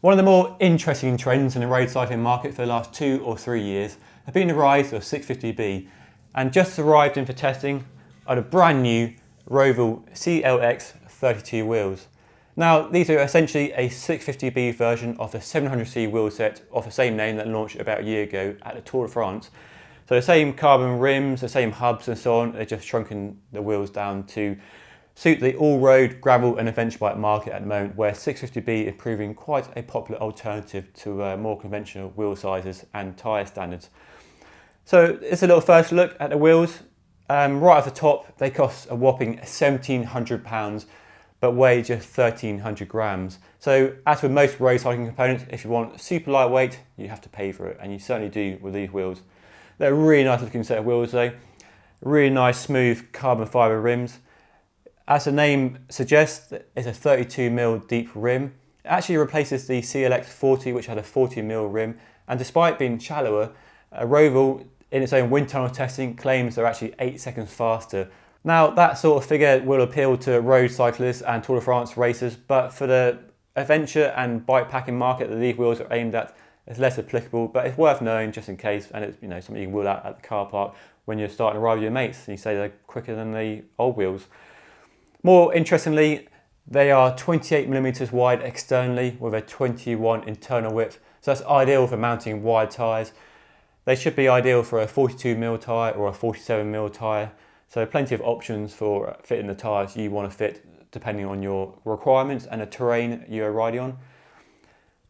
One of the more interesting trends in the road cycling market for the last 2 or 3 years has been the rise of 650B, and just arrived in for testing are the brand new Roval CLX 32 wheels. Now these are essentially a 650B version of the 700C wheel set of the same name that launched about a year ago at the Tour de France. So the same carbon rims, the same hubs and so on, they've just shrunken the wheels down to suit the all-road, gravel and adventure bike market at the moment, where 650B is proving quite a popular alternative to more conventional wheel sizes and tyre standards. So it's a little first look at the wheels. Right at the top, they cost a whopping £1,700, but weigh just 1,300 grams. So as with most road cycling components, if you want super lightweight, you have to pay for it, and you certainly do with these wheels. They're a really nice looking set of wheels though. Really nice smooth carbon fibre rims. As the name suggests, it's a 32mm deep rim. It actually replaces the CLX 40, which had a 40mm rim, and despite being shallower, Roval in its own wind tunnel testing claims they're actually 8 seconds faster. Now that sort of figure will appeal to road cyclists and Tour de France racers, but for the adventure and bike packing market that these wheels are aimed at, it's less applicable, but it's worth knowing just in case, and it's something you can wheel out at the car park when you're starting to ride with your mates and you say they're quicker than the old wheels. More interestingly, they are 28mm wide externally with a 21 internal width, so that's ideal for mounting wide tyres. They should be ideal for a 42mm tyre or a 47mm tyre, so plenty of options for fitting the tyres you want to fit depending on your requirements and the terrain you are riding on.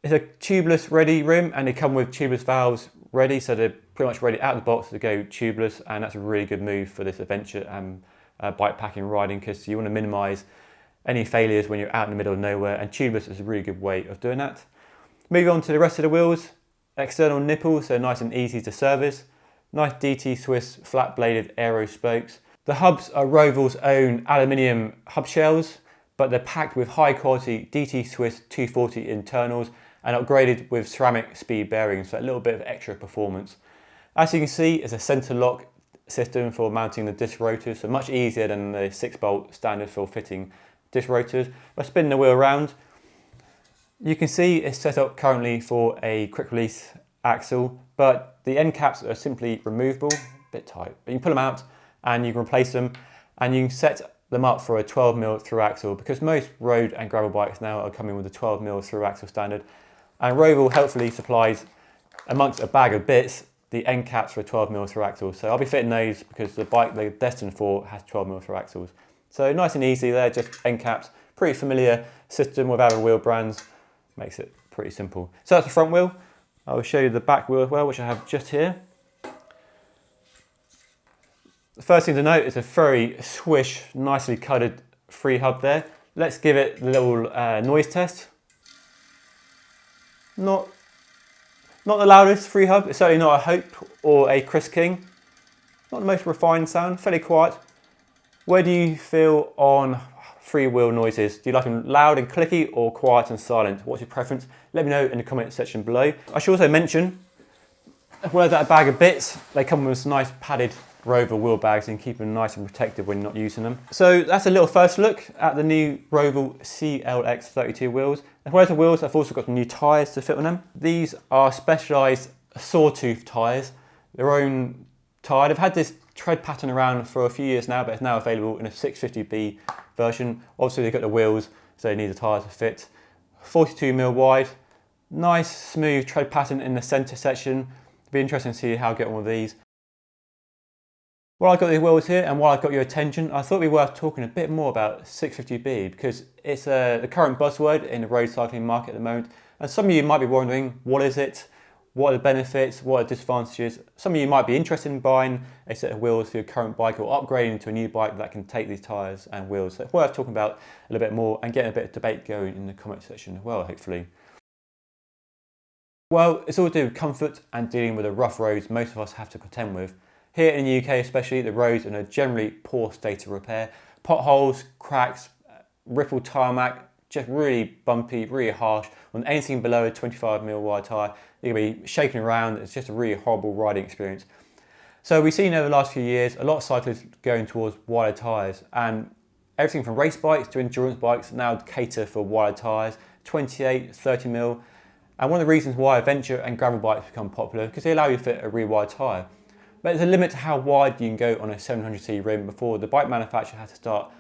It's a tubeless ready rim, and they come with tubeless valves ready, so they're pretty much ready out of the box to go tubeless, and that's a really good move for this adventure and bike packing riding, because you want to minimise any failures when you're out in the middle of nowhere, and tubeless is a really good way of doing that. Moving on to the rest of the wheels, external nipples, so nice and easy to service. Nice DT Swiss flat bladed aero spokes. The hubs are Roval's own aluminium hub shells, but they're packed with high quality DT Swiss 240 internals and upgraded with ceramic speed bearings for a little bit of extra performance. As you can see, it's a centre lock system for mounting the disc rotors, so much easier than the 6-bolt standard for fitting disc rotors. By spinning the wheel around, you can see it's set up currently for a quick release axle, but the end caps are simply removable, a bit tight, but you can pull them out and you can replace them, and you can set them up for a 12mm through axle, because most road and gravel bikes now are coming with a 12mm through axle standard, and Roval helpfully supplies, amongst a bag of bits, the end caps for a 12mm through axle. So I'll be fitting those because the bike they're destined for has 12mm through axles. So nice and easy there, just end caps. Pretty familiar system with other wheel brands, makes it pretty simple. So that's the front wheel. I will show you the back wheel as well, which I have just here. The first thing to note is a very swish, nicely coloured free hub there. Let's give it a little noise test. Not the loudest free hub, it's certainly not a Hope or a Chris King. Not the most refined sound, fairly quiet. Where do you feel on free wheel noises? Do you like them loud and clicky or quiet and silent? What's your preference? Let me know in the comment section below. I should also mention, as well as that bag of bits, they come with some nice padded Roval wheel bags and keep them nice and protected when you're not using them. So that's a little first look at the new Roval CLX 32 wheels. As well as the wheels, I've also got some new tyres to fit on them. These are specialised sawtooth tyres, their own tyre. They've had this tread pattern around for a few years now, but it's now available in a 650B version. Obviously they've got the wheels, so they need the tyres to fit. 42mm wide, nice smooth tread pattern in the centre section. It'll be interesting to see how I get on with these. While I've got these wheels here and while I've got your attention, I thought it'd be worth talking a bit more about 650B, because it's the current buzzword in the road cycling market at the moment. And some of you might be wondering, what is it? What are the benefits? What are the disadvantages? Some of you might be interested in buying a set of wheels for your current bike or upgrading to a new bike that can take these tyres and wheels. So it's worth talking about a little bit more and getting a bit of debate going in the comment section as well, hopefully. Well, it's all to do with comfort and dealing with the rough roads most of us have to contend with. Here in the UK especially, the roads are in a generally poor state of repair. Potholes, cracks, rippled tarmac, just really bumpy, really harsh. On anything below a 25mm wide tyre, you're going to be shaking around. It's just a really horrible riding experience. So we've seen over the last few years a lot of cyclists going towards wider tyres, and everything from race bikes to endurance bikes now cater for wider tyres, 28, 30mm. And one of the reasons why adventure and gravel bikes become popular because they allow you to fit a really wide tyre. But there's a limit to how wide you can go on a 700cc rim before the bike manufacturer has to start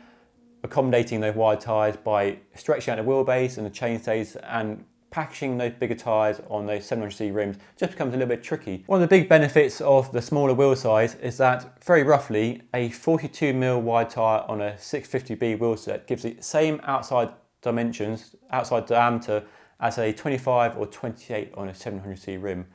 accommodating those wide tyres by stretching out the wheelbase and the chainstays, and packaging those bigger tyres on those 700cc rims just becomes a little bit tricky. One of the big benefits of the smaller wheel size is that, very roughly, a 42mm wide tyre on a 650B wheel set gives the same outside dimensions, outside diameter, as a 25 or 28 on a 700cc rim.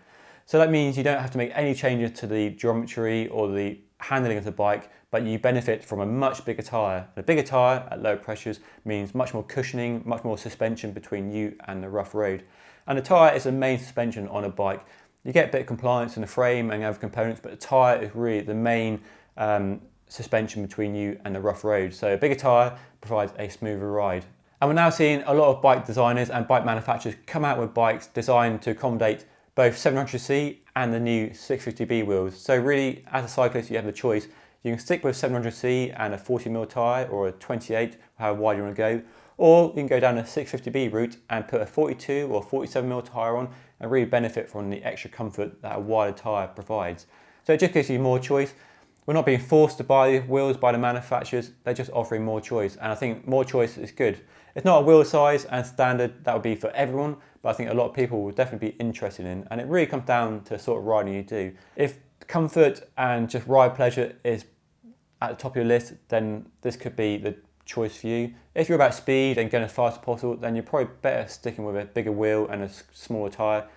So that means you don't have to make any changes to the geometry or the handling of the bike, but you benefit from a much bigger tyre. A bigger tyre at low pressures means much more cushioning, much more suspension between you and the rough road. And the tyre is the main suspension on a bike. You get a bit of compliance in the frame and other components, but the tyre is really the main suspension between you and the rough road. So a bigger tyre provides a smoother ride. And we're now seeing a lot of bike designers and bike manufacturers come out with bikes designed to accommodate both 700cc and the new 650B wheels. So really, as a cyclist, you have the choice. You can stick with 700cc and a 40mm tyre, or a 28, however wide you want to go, or you can go down a 650B route and put a 42 or 47mm tyre on and really benefit from the extra comfort that a wider tyre provides. So it just gives you more choice. We're not being forced to buy wheels by the manufacturers, they're just offering more choice, and I think more choice is good. It's not a wheel size and standard that would be for everyone, but I think a lot of people will definitely be interested in, and it really comes down to the sort of riding you do. If comfort and just ride pleasure is at the top of your list, then this could be the choice for you. If you're about speed and going as fast as possible, then you're probably better sticking with a bigger wheel and a smaller tyre.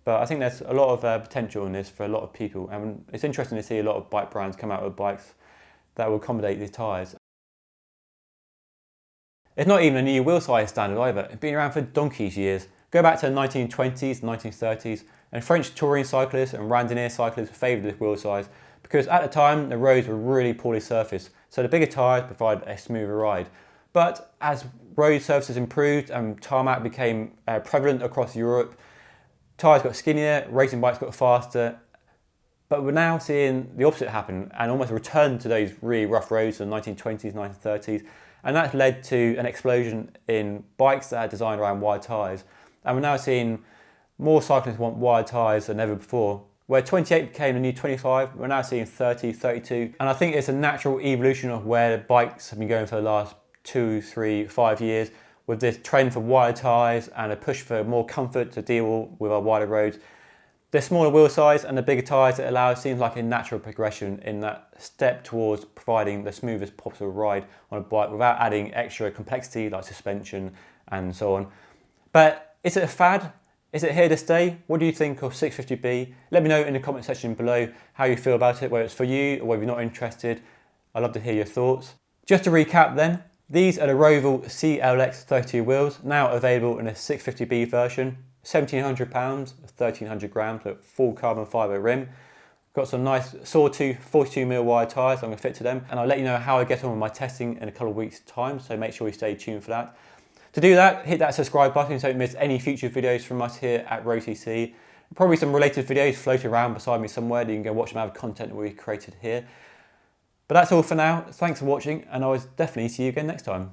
But I think there's a lot of potential in this for a lot of people, and it's interesting to see a lot of bike brands come out with bikes that will accommodate these tyres. It's not even a new wheel size standard either. It's been around for donkey's years. Go back to the 1920s, 1930s, and French touring cyclists and randonneur cyclists favoured this wheel size because at the time the roads were really poorly surfaced, so the bigger tyres provide a smoother ride. But as road surfaces improved and tarmac became prevalent across Europe, tyres got skinnier, racing bikes got faster, but we're now seeing the opposite happen and almost return to those really rough roads in the 1920s, 1930s, and that's led to an explosion in bikes that are designed around wide tyres. And we're now seeing more cyclists want wide tyres than ever before. Where 28 became the new 25, we're now seeing 30, 32, and I think it's a natural evolution of where bikes have been going for the last 2, 3, 5 years, with this trend for wider tyres and a push for more comfort to deal with our wider roads. The smaller wheel size and the bigger tyres it allows seems like a natural progression in that step towards providing the smoothest possible ride on a bike without adding extra complexity like suspension and so on. But is it a fad? Is it here to stay? What do you think of 650B? Let me know in the comment section below how you feel about it, whether it's for you or whether you're not interested. I'd love to hear your thoughts. Just to recap then, these are the Roval CLX 32 wheels, now available in a 650B version. £1,700, 1,300 grams, so full carbon fibre rim. Got some nice sawtooth 42mm wide tyres, I'm going to fit to them, and I'll let you know how I get on with my testing in a couple of weeks' time, so make sure you stay tuned for that. To do that, hit that subscribe button so you don't miss any future videos from us here at road.cc. Probably some related videos floating around beside me somewhere that you can go watch some other content that we've created here. But that's all for now. Thanks for watching, and I'll definitely see you again next time.